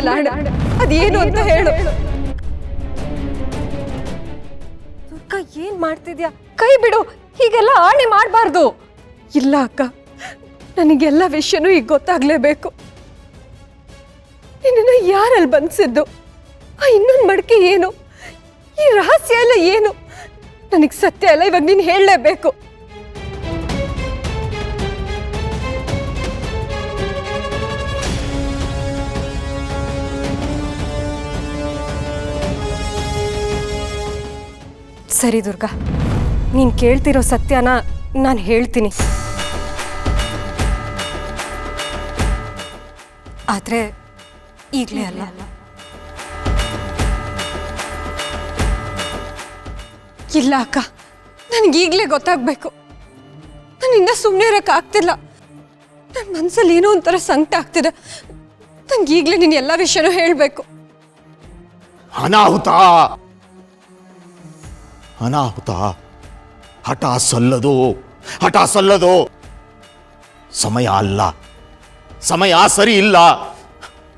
ಮೇಲೆ ಆಣೆ, ಅದೇನು ಅಂತ ಹೇಳು. ದುರ್ಗಾ ಏನ್ ಮಾಡ್ತಿದ್ಯಾ? ಕೈ ಬಿಡು, ಹೀಗೆಲ್ಲ ಆಣೆ ಮಾಡಬಾರ್ದು. ಇಲ್ಲ ಅಕ್ಕ, ನನಗೆಲ್ಲ ವಿಷಯನೂ ಈಗ ಗೊತ್ತಾಗ್ಲೇಬೇಕು. ನಿನ್ನ ಯಾರಲ್ಲಿ ಬಂಧಿಸಿದ್ದು? ಆ ಇನ್ನೊಂದು ಮಡಕೆ ಏನು? ಈ ರಹಸ್ಯ ಎಲ್ಲ ಏನು? ನನಗೆ ಸತ್ಯ ಎಲ್ಲ ಇವಾಗ ನೀನು ಹೇಳಲೇಬೇಕು. ಸರಿ ದುರ್ಗಾ, ನೀನು ಕೇಳ್ತಿರೋ ಸತ್ಯನ ನಾನು ಹೇಳ್ತೀನಿ. ಆದರೆ ಈಗಲೇ ಅಲ್ಲ. ಇಲ್ಲ ಅಕ್ಕ, ನನಗೀಗಲೇ ಗೊತ್ತಾಗಬೇಕು. ನನ್ನಿಂದ ಸುಮ್ಮನೆ ಇರೋಕ್ಕಾಗ್ತಿಲ್ಲ. ನನ್ನ ಮನಸ್ಸಲ್ಲಿ ಏನೋ ಒಂಥರ ಸಂಕಟ ಆಗ್ತಿದೆ. ನನಗೀಗಲೇ ನೀನು ಎಲ್ಲ ವಿಷಯನೂ ಹೇಳಬೇಕು. ಅನಾಹುತ ಅನಾಹುತ ಹಠ ಸಲ್ಲದು. ಸಮಯ ಅಲ್ಲ, ಸಮಯ ಸರಿ ಇಲ್ಲ,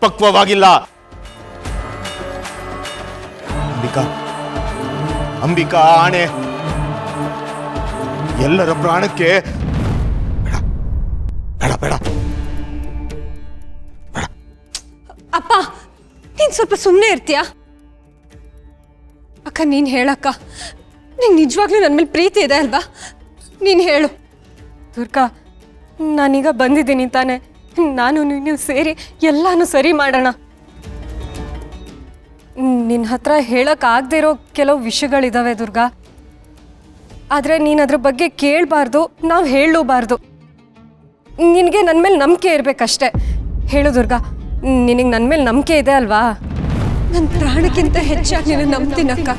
ಪಕ್ವವಾಗಿಲ್ಲ. ಅಂಬಿಕಾ ಆಣೆ, ಎಲ್ಲರ ಪ್ರಾಣಕ್ಕೆ ಬೇಡ ಬೇಡ ಬೇಡ ಬೇಡ. ಅಪ್ಪ, ನೀನು ಸ್ವಲ್ಪ ಸುಮ್ಮನೆ ಇರ್ತೀಯಾ? ಅಕ್ಕ, ನೀನು ಹೇಳಕ್ಕ, ನಿಂಗೆ ನಿಜವಾಗ್ಲೂ ನನ್ನ ಮೇಲೆ ಪ್ರೀತಿ ಇದೆ ಅಲ್ವಾ? ನೀನು ಹೇಳು. ದುರ್ಗಾ, ನಾನೀಗ ಬಂದಿದ್ದೀನಿ ತಾನೆ, ನಾನು ನೀವು ಸೇರಿ ಎಲ್ಲಾನು ಸರಿ ಮಾಡೋಣ. ನಿನ್ನ ಹತ್ರ ಹೇಳೋಕ್ಕಾಗದೇ ಇರೋ ಕೆಲವು ವಿಷಯಗಳಿದ್ದಾವೆ ದುರ್ಗಾ. ಆದರೆ ನೀನು ಅದ್ರ ಬಗ್ಗೆ ಕೇಳಬಾರ್ದು, ನಾವು ಹೇಳಲೂಬಾರ್ದು. ನಿನಗೆ ನನ್ನ ಮೇಲೆ ನಂಬಿಕೆ ಇರಬೇಕಷ್ಟೆ. ಹೇಳು ದುರ್ಗಾ, ನಿನಗೆ ನನ್ನ ಮೇಲೆ ನಂಬಿಕೆ ಇದೆ ಅಲ್ವಾ? ನನ್ನ ಪ್ರಾಣಕ್ಕಿಂತ ಹೆಚ್ಚಾಗಿ ನೀನು ನಂಬ್ತೀನಕ್ಕ.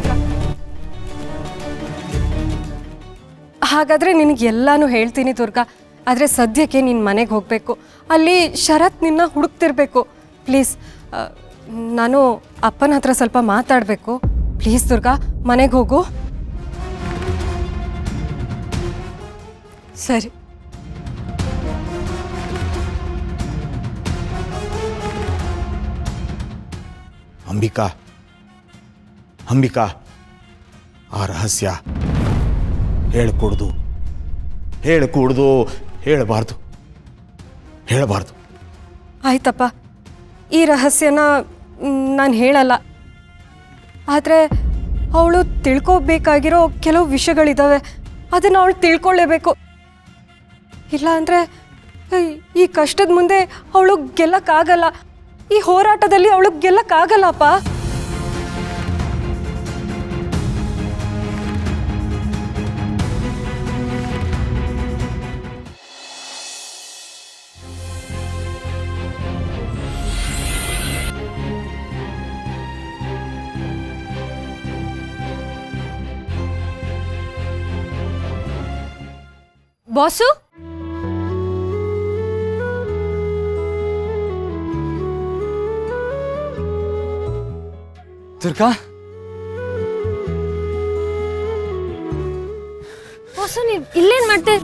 ಹಾಗಾದರೆ ನಿನಗೆಲ್ಲಾನು ಹೇಳ್ತೀನಿ ದುರ್ಗಾ. ಆದರೆ ಸದ್ಯಕ್ಕೆ ನೀನು ಮನೆಗೆ ಹೋಗಬೇಕು. ಅಲ್ಲಿ ಶರತ್ ನಿನ್ನ ಹುಡುಕ್ತಿರ್ಬೇಕು. ಪ್ಲೀಸ್, ನಾನು ಅಪ್ಪನ ಹತ್ರ ಸ್ವಲ್ಪ ಮಾತಾಡಬೇಕು. ಪ್ಲೀಸ್ ದುರ್ಗಾ, ಮನೆಗೆ ಹೋಗು. ಸರಿ. ಅಂಬಿಕಾ, ಆ ರಹಸ್ಯ ಹೇಳಬಾರ್ದು. ಆಯ್ತಪ್ಪ, ಈ ರಹಸ್ಯನ ನಾನು ಹೇಳಲ್ಲ. ಆದರೆ ಅವಳು ತಿಳ್ಕೊಬೇಕಾಗಿರೋ ಕೆಲವು ವಿಷಯಗಳಿದ್ದಾವೆ. ಅದನ್ನು ಅವಳು ತಿಳ್ಕೊಳ್ಳೇಬೇಕು. ಇಲ್ಲ ಅಂದರೆ ಈ ಕಷ್ಟದ ಮುಂದೆ ಅವಳು ಗೆಲ್ಲಕ್ಕಾಗಲ್ಲ. ಈ ಹೋರಾಟದಲ್ಲಿ ಅವಳು ಗೆಲ್ಲಕ್ಕಾಗಲ್ಲಪ್ಪ. ಬಾಸು, ದುರ್ಗಾ, ಬಾಸು, ನೀವು ಇಲ್ಲೇನ್ ಮಾಡ್ತೀರಿ?